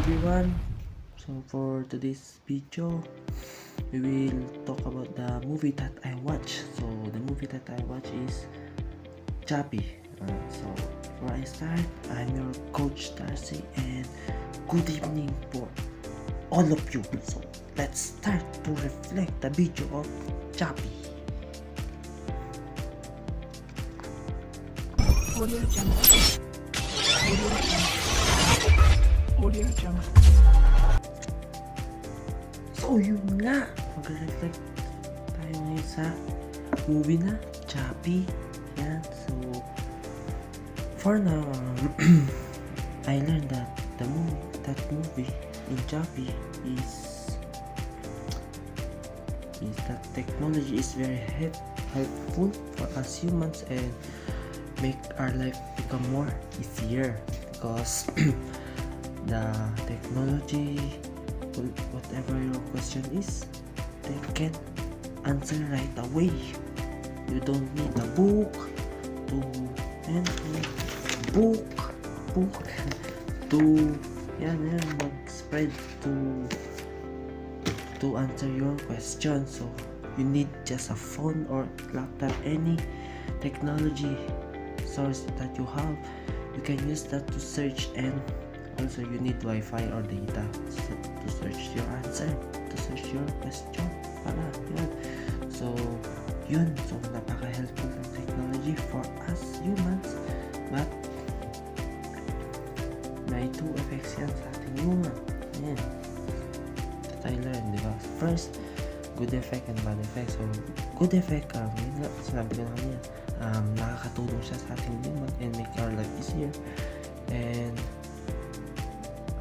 everyone. So for today's video, we will talk about the movie that I watch. So the movie that I watch is Chappie. So before I start, I'm your coach Darcy, and good evening for all of you. So let's start to reflect the video of Chappie. Audio Jungle. Audio Jungle. So yun nga, mag-reflect tayo ngayon sa movie na Chappie. Yan, so for now, I learned that that movie in Chappie is that technology is very helpful for us humans and make our life become more easier because the technology, whatever your question is, they can answer right away. You don't need a book to mag-spread to answer your question. So you need just a phone or laptop, any technology source that you have, you can use that to search, and also you need Wi-Fi or data to search your answer, to search your question. So napaka-helpful ng technology for us humans, but may two effects yan sa ating human. Yan, that I learned, diba? First, good effect and bad effect. So good effect, yun nga, sinabi ko na kanina, nakakatulong siya sa ating human and make our life easier. And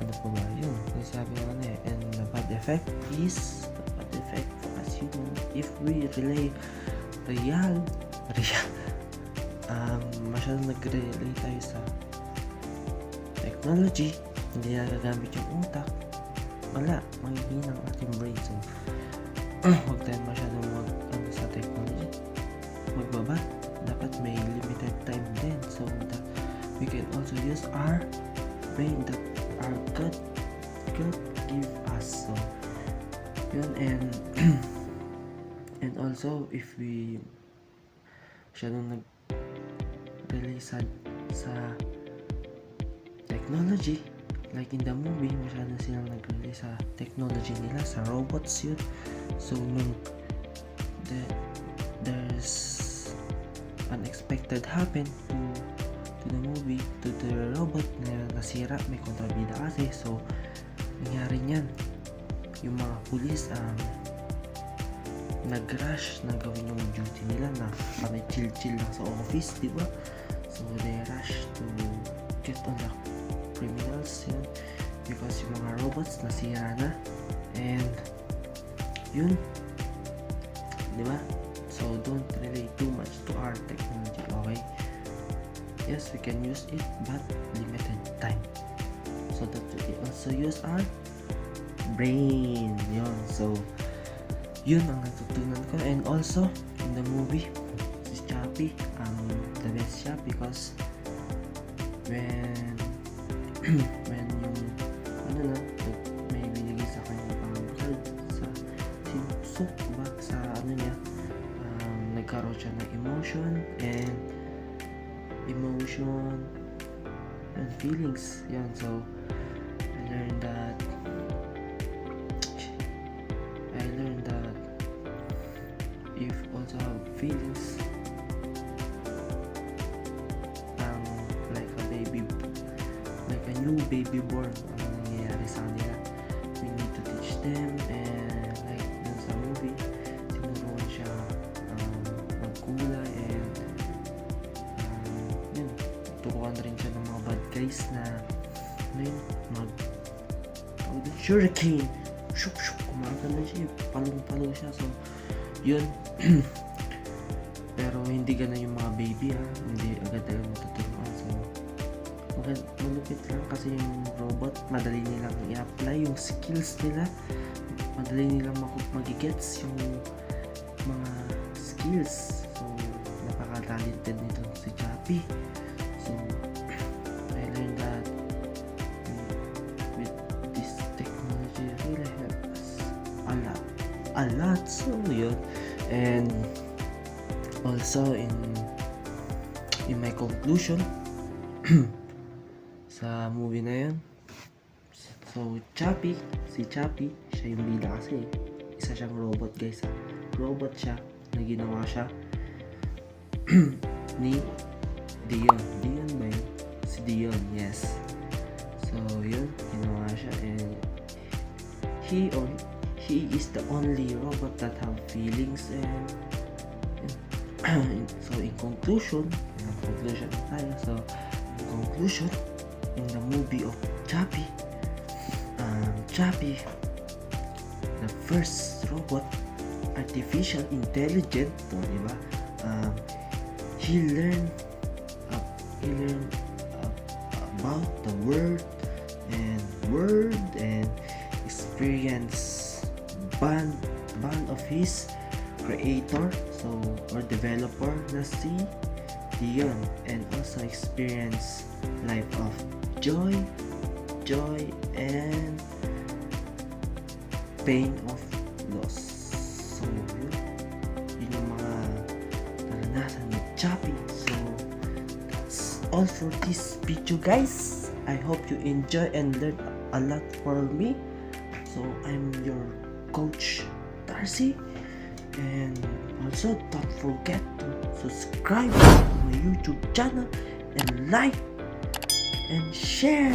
ano po ba yun? Sabi ko na and the bad effect for us human, if we masyadong nag-relay tayo sa technology, hindi nagagamit yung utak, wala, magiging ang ating brain. So huwag tayo masyadong sa technology, magbaba, dapat may limited time din, so that we can also use our brain that our God give us. So yun, and also if we masyadong nag-relay sa technology, like in the movie, masyadong silang nag-relay sa technology nila, sa robots yun. So nung there's unexpected happen to the movie, to the robot na nasira, may kontrabida kasi. So nangyari niyan, yung mga pulis nag-rush na gawin yung duty nila na kami chill lang sa office, di ba? So they rush to get on the criminals yun, because yung mga robots nasira na, and yun, di ba? So don't relate too much to our technology, okay? Yes, we can use it, but limited time, so that we also use our brain. Yun, so yun ang natutunan ko. And also in the movie, si Chappie, the best siya because when yung may binigay sa kanya pang card sa sinusok ba sa niya, nagkaroon siya ng emotion and feelings. Yan, so I learned that if also have feelings, like a new baby born, ang nangyayari sa kanila, we need to teach them. And like dun sa movie, tinuruan siya magkulay, and yun, turuan rin siya ng mga bad guys na shuriken, kumaga na siya, palong-palo siya. So yun, pero hindi ganun yung mga baby, hindi agad-agad matuturuan. So malupit lang kasi yung robot, madali nilang i-apply yung skills nila, madali nilang magigets yung mga skills. So napaka-talented nito si Chappie. So I learned that with this a lot. So yun. And also in my conclusion sa movie na yun, so si Chappie, siya yung bida kasi isa siyang robot guys ha. Robot siya na ginawa siya ni Dion ba yun? Si Dion, yes. So yun, ginawa siya, and he is the only robot that have feelings. And so in conclusion tayo. So in conclusion, in the movie of Chappie, the first robot, artificial intelligent to, di ba? He learned about the world and experience band of his creator, so or developer na si Dion, and also experience life of joy and pain of loss. So yun yung mga naranasan ni Chappie. So that's all for this video guys. I hope you enjoy and learn a lot from me. So I'm your coach Darcy, and also don't forget to subscribe to my YouTube channel and like and share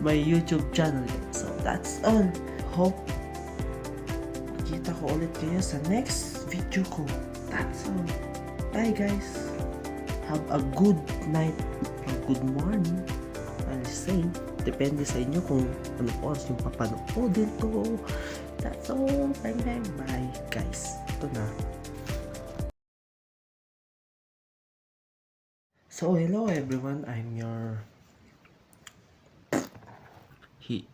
my YouTube channel. So that's all. Hope kita ko ulit kayo sa next video ko. That's all. Bye guys. Have a good night or good morning. I'll say, depende sa inyo kung ano oras yung papanoodin to. That's all. Bye guys. Ito na. So hello everyone, I'm your he